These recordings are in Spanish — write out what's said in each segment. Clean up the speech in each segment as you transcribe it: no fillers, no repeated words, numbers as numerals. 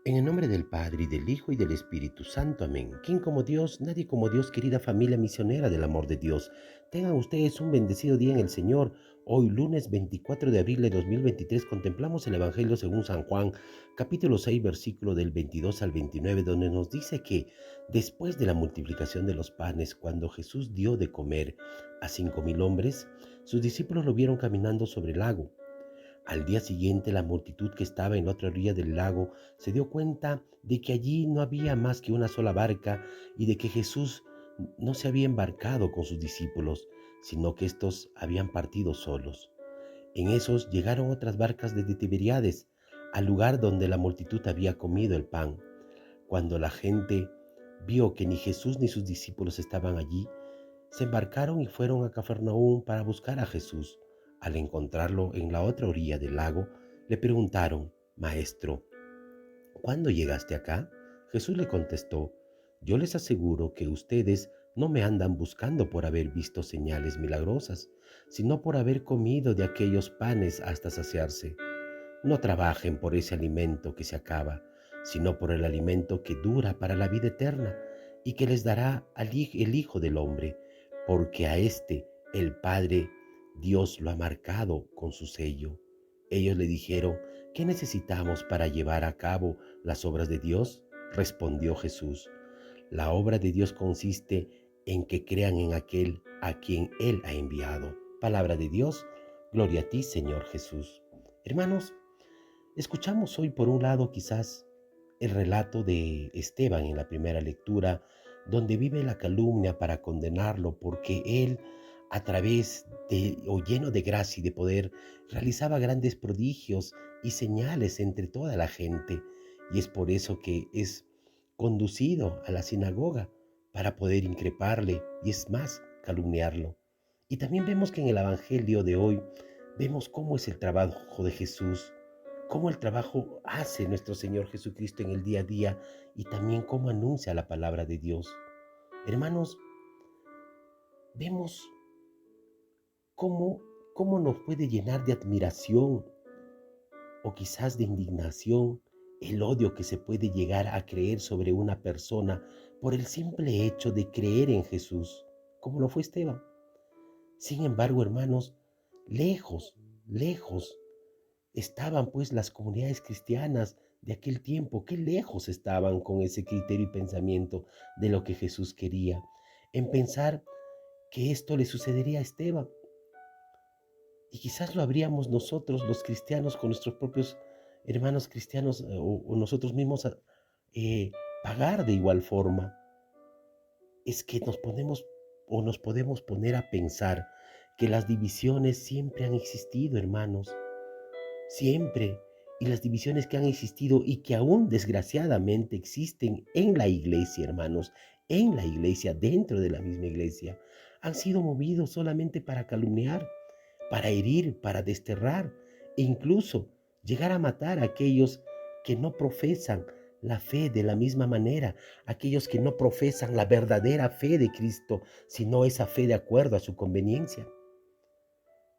En el nombre del Padre, y del Hijo, y del Espíritu Santo. Amén. ¿Quién como Dios? Nadie como Dios, querida familia misionera del amor de Dios. Tengan ustedes un bendecido día en el Señor. Hoy, lunes 24 de abril de 2023, contemplamos el Evangelio según San Juan, capítulo 6, versículo del 22 al 29, donde nos dice que después de la multiplicación de los panes, cuando Jesús dio de comer a 5,000 hombres, sus discípulos lo vieron caminando sobre el lago. Al día siguiente, la multitud que estaba en la otra orilla del lago se dio cuenta de que allí no había más que una sola barca y de que Jesús no se había embarcado con sus discípulos, sino que éstos habían partido solos. En esos llegaron otras barcas desde Tiberíades, al lugar donde la multitud había comido el pan. Cuando la gente vio que ni Jesús ni sus discípulos estaban allí, se embarcaron y fueron a Cafarnaúm para buscar a Jesús. Al encontrarlo en la otra orilla del lago, le preguntaron: Maestro, ¿cuándo llegaste acá? Jesús le contestó: Yo les aseguro que ustedes no me andan buscando por haber visto señales milagrosas, sino por haber comido de aquellos panes hasta saciarse. No trabajen por ese alimento que se acaba, sino por el alimento que dura para la vida eterna y que les dará el Hijo del Hombre, porque a este el Padre Dios lo ha marcado con su sello. Ellos le dijeron: ¿qué necesitamos para llevar a cabo las obras de Dios? Respondió Jesús: la obra de Dios consiste en que crean en aquel a quien Él ha enviado. Palabra de Dios, gloria a ti, Señor Jesús. Hermanos, escuchamos hoy por un lado quizás el relato de Esteban en la primera lectura, donde vive la calumnia para condenarlo porque él, a través de o lleno de gracia y de poder, realizaba grandes prodigios y señales entre toda la gente, y es por eso que es conducido a la sinagoga para poder increparle y, es más, calumniarlo. Y también vemos que en el Evangelio de hoy vemos cómo es el trabajo de Jesús, cómo el trabajo hace nuestro Señor Jesucristo en el día a día, y también cómo anuncia la palabra de Dios. Hermanos, vemos cómo, cómo nos puede llenar de admiración o quizás de indignación el odio que se puede llegar a creer sobre una persona por el simple hecho de creer en Jesús, como lo fue Esteban. Sin embargo, hermanos, lejos, lejos estaban pues las comunidades cristianas de aquel tiempo. Qué lejos estaban con ese criterio y pensamiento de lo que Jesús quería, en pensar que esto le sucedería a Esteban. Y quizás lo habríamos nosotros, los cristianos, con nuestros propios hermanos cristianos, o nosotros mismos, eh, pagar de igual forma. Es que nos ponemos o nos podemos poner a pensar que las divisiones siempre han existido, hermanos, siempre. Y las divisiones que han existido y que aún desgraciadamente existen en la iglesia, hermanos, en la iglesia, dentro de la misma iglesia, han sido movidos solamente para calumniar, para herir, para desterrar e incluso llegar a matar a aquellos que no profesan la fe de la misma manera, aquellos que no profesan la verdadera fe de Cristo, sino esa fe de acuerdo a su conveniencia.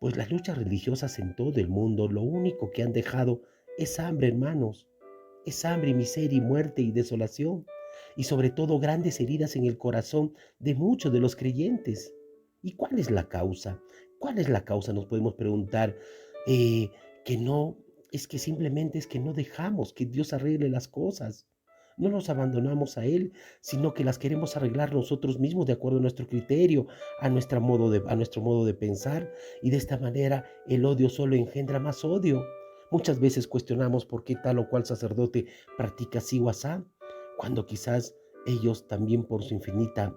Pues las luchas religiosas en todo el mundo lo único que han dejado es hambre, hermanos. Es hambre, miseria y muerte y desolación. Y sobre todo grandes heridas en el corazón de muchos de los creyentes. ¿Y cuál es la causa? ¿Cuál es la causa? Nos podemos preguntar. Que no, es que simplemente es que no dejamos que Dios arregle las cosas. No nos abandonamos a Él, sino que las queremos arreglar nosotros mismos de acuerdo a nuestro criterio, a nuestro modo de pensar. Y de esta manera el odio solo engendra más odio. Muchas veces cuestionamos por qué tal o cual sacerdote practica así o asá, cuando quizás ellos también por su infinita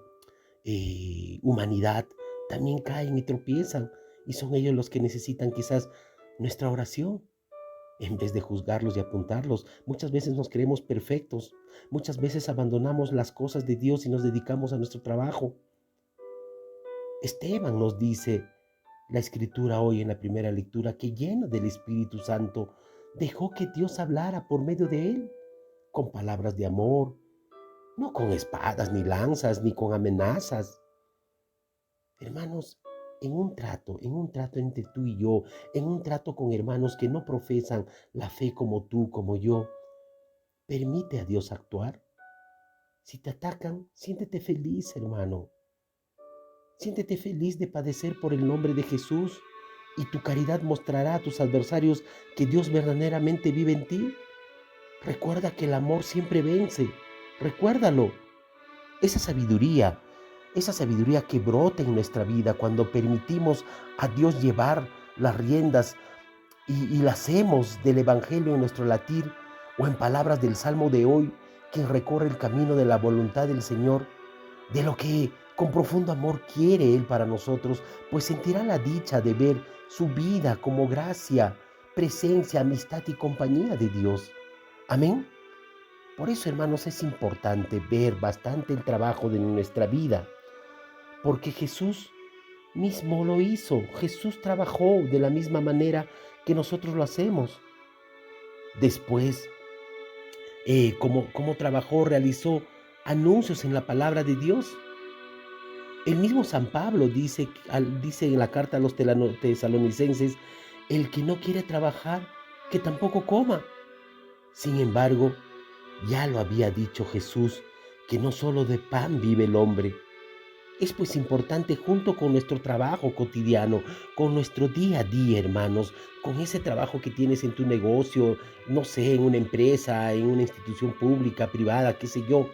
humanidad también caen y tropiezan, y son ellos los que necesitan quizás nuestra oración. En vez de juzgarlos y apuntarlos, muchas veces nos creemos perfectos, muchas veces abandonamos las cosas de Dios y nos dedicamos a nuestro trabajo. Esteban nos dice la escritura hoy en la primera lectura que, lleno del Espíritu Santo, dejó que Dios hablara por medio de él, con palabras de amor, no con espadas ni lanzas ni con amenazas. Hermanos, en un trato entre tú y yo, en un trato con hermanos que no profesan la fe como tú, como yo, Permite a Dios actuar. Si te atacan, siéntete feliz, hermano. Siéntete feliz de padecer por el nombre de Jesús y tu caridad mostrará a tus adversarios que Dios verdaderamente vive en ti. Recuerda que el amor siempre vence. Recuérdalo. Esa sabiduría, esa sabiduría que brota en nuestra vida cuando permitimos a Dios llevar las riendas y la hacemos del Evangelio en nuestro latir o en palabras del Salmo de hoy, quien recorre el camino de la voluntad del Señor, de lo que con profundo amor quiere Él para nosotros, pues sentirá la dicha de ver su vida como gracia, presencia, amistad y compañía de Dios. Amén. Por eso, hermanos, es importante ver bastante el trabajo de nuestra vida, porque Jesús mismo lo hizo. Jesús trabajó de la misma manera que nosotros lo hacemos. Después, como trabajó, realizó anuncios en la palabra de Dios. El mismo San Pablo dice en la carta a los tesalonicenses, el que no quiere trabajar, que tampoco coma. Sin embargo, ya lo había dicho Jesús, que no solo de pan vive el hombre. Es pues importante junto con nuestro trabajo cotidiano, con nuestro día a día, hermanos, con ese trabajo que tienes en tu negocio, no sé, en una empresa, en una institución pública, privada, qué sé yo,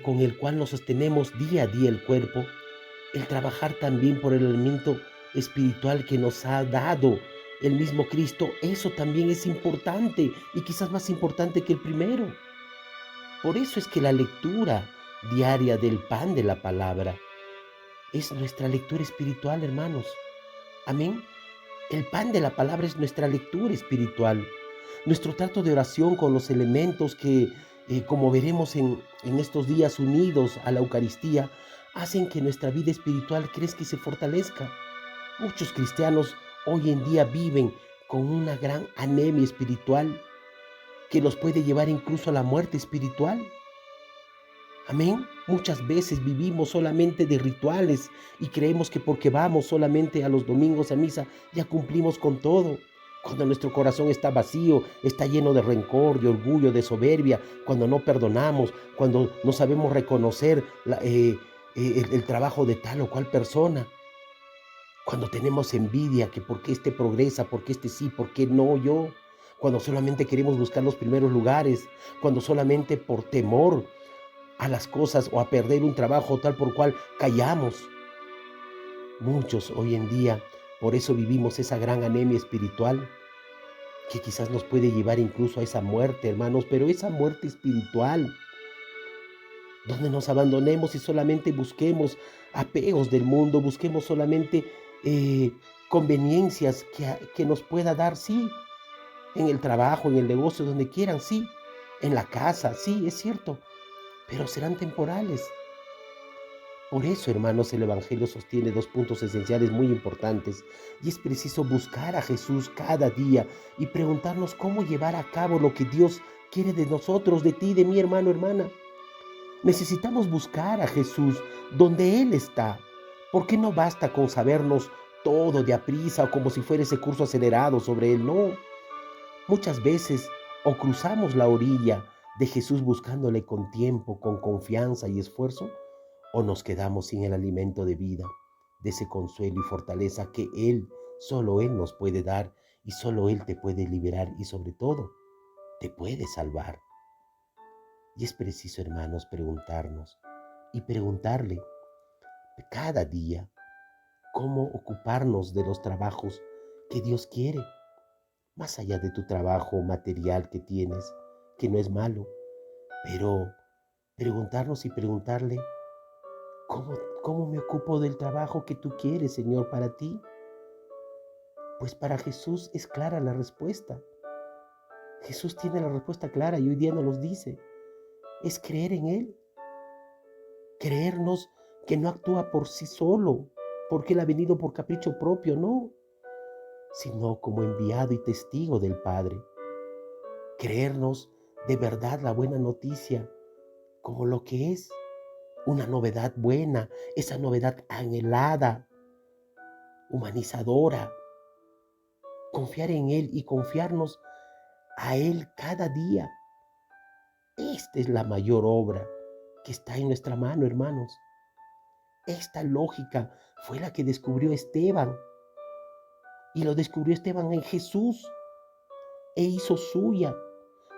con el cual nos sostenemos día a día el cuerpo, el trabajar también por el alimento espiritual que nos ha dado el mismo Cristo, eso también es importante y quizás más importante que el primero. Por eso es que la lectura diaria del pan de la palabra es nuestra lectura espiritual, hermanos. Amén. El pan de la palabra es nuestra lectura espiritual. Nuestro trato de oración con los elementos que, como veremos en estos días unidos a la Eucaristía, hacen que nuestra vida espiritual crezca y se fortalezca. Muchos cristianos hoy en día viven con una gran anemia espiritual que los puede llevar incluso a la muerte espiritual. Amén. Muchas veces vivimos solamente de rituales y creemos que porque vamos solamente a los domingos a misa ya cumplimos con todo. Cuando nuestro corazón está vacío, está lleno de rencor, de orgullo, de soberbia, cuando no perdonamos, cuando no sabemos reconocer el trabajo de tal o cual persona, cuando tenemos envidia, que por qué este progresa, por qué este sí, por qué no yo, cuando solamente queremos buscar los primeros lugares, cuando solamente por temor a las cosas o a perder un trabajo tal por cual callamos. Muchos hoy en día, por eso vivimos esa gran anemia espiritual que quizás nos puede llevar incluso a esa muerte, hermanos, pero esa muerte espiritual, donde nos abandonemos y solamente busquemos apegos del mundo, busquemos solamente conveniencias que nos pueda dar, sí, en el trabajo, en el negocio, donde quieran, sí, en la casa, sí, es cierto, pero serán temporales. Por eso, hermanos, el Evangelio sostiene dos puntos esenciales muy importantes y es preciso buscar a Jesús cada día y preguntarnos cómo llevar a cabo lo que Dios quiere de nosotros, de ti, de mi hermano, hermana. Necesitamos buscar a Jesús donde Él está, porque no basta con sabernos todo de aprisa o como si fuera ese curso acelerado sobre Él, no. Muchas veces o cruzamos la orilla de Jesús buscándole con tiempo, con confianza y esfuerzo, o nos quedamos sin el alimento de vida, de ese consuelo y fortaleza que Él, solo Él nos puede dar y solo Él te puede liberar y sobre todo te puede salvar. Y es preciso, hermanos, preguntarnos y preguntarle cada día cómo ocuparnos de los trabajos que Dios quiere, más allá de tu trabajo material que tienes, que no es malo, pero preguntarnos y preguntarle, ¿cómo me ocupo del trabajo que tú quieres, Señor, para ti? Pues para Jesús es clara la respuesta. Jesús tiene la respuesta clara y hoy día nos los dice. Es creer en Él, creernos que no actúa por sí solo, porque Él ha venido por capricho propio, no, sino como enviado y testigo del Padre. Creernos de verdad la buena noticia como lo que es, una novedad buena, esa novedad anhelada, humanizadora. Confiar en Él y confiarnos a Él cada día. Esta es la mayor obra que está en nuestra mano, hermanos. Esta lógica fue la que descubrió Esteban, y lo descubrió Esteban en Jesús, e hizo suya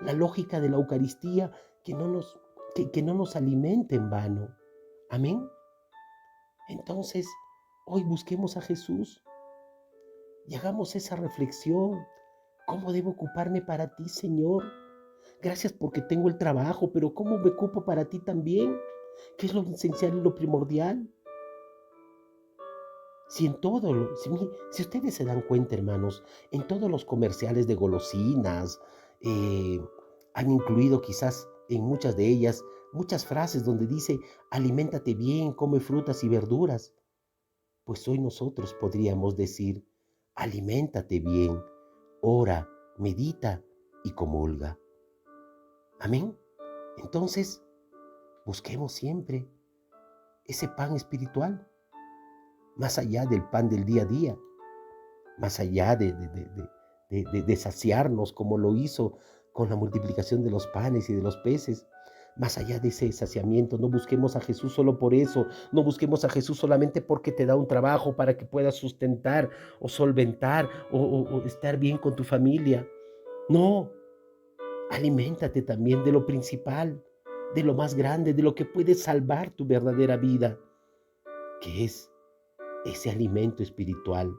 la lógica de la Eucaristía, que no nos alimente en vano. Amén. Entonces, hoy busquemos a Jesús y hagamos esa reflexión. ¿Cómo debo ocuparme para ti, Señor? Gracias porque tengo el trabajo, pero ¿cómo me ocupo para ti también? ¿Qué es lo esencial y lo primordial? Si en todo, si ustedes se dan cuenta, hermanos, en todos los comerciales de golosinas, eh, han incluido quizás en muchas de ellas muchas frases donde dice, aliméntate bien, come frutas y verduras. Pues hoy nosotros podríamos decir, aliméntate bien, ora, medita y comulga. Amén. Entonces, busquemos siempre ese pan espiritual, más allá del pan del día a día, más allá de saciarnos como lo hizo con la multiplicación de los panes y de los peces. Más allá de ese saciamiento, no busquemos a Jesús solo por eso, no busquemos a Jesús solamente porque te da un trabajo para que puedas sustentar o solventar o estar bien con tu familia. No, aliméntate también de lo principal, de lo más grande, de lo que puede salvar tu verdadera vida, que es ese alimento espiritual.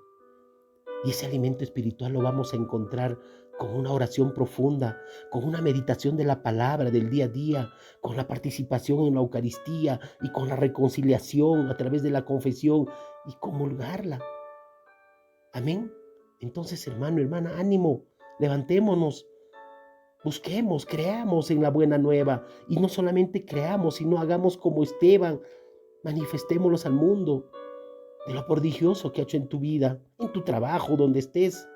Y ese alimento espiritual lo vamos a encontrar con una oración profunda, con una meditación de la palabra del día a día, con la participación en la Eucaristía y con la reconciliación a través de la confesión y comulgarla. Amén. Entonces, hermano, hermana, ánimo, levantémonos, busquemos, creamos en la buena nueva y no solamente creamos, sino hagamos como Esteban, manifestémoslos al mundo de lo prodigioso que ha hecho en tu vida, en tu trabajo, donde estés.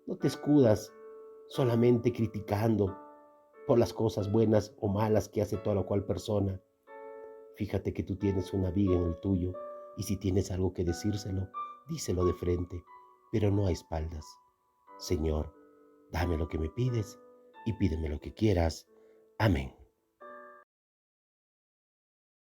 No te escudas solamente criticando por las cosas buenas o malas que hace toda la cual persona. Fíjate que tú tienes una viga en el tuyo y si tienes algo que decírselo, díselo de frente, pero no a espaldas. Señor, dame lo que me pides y pídeme lo que quieras. Amén.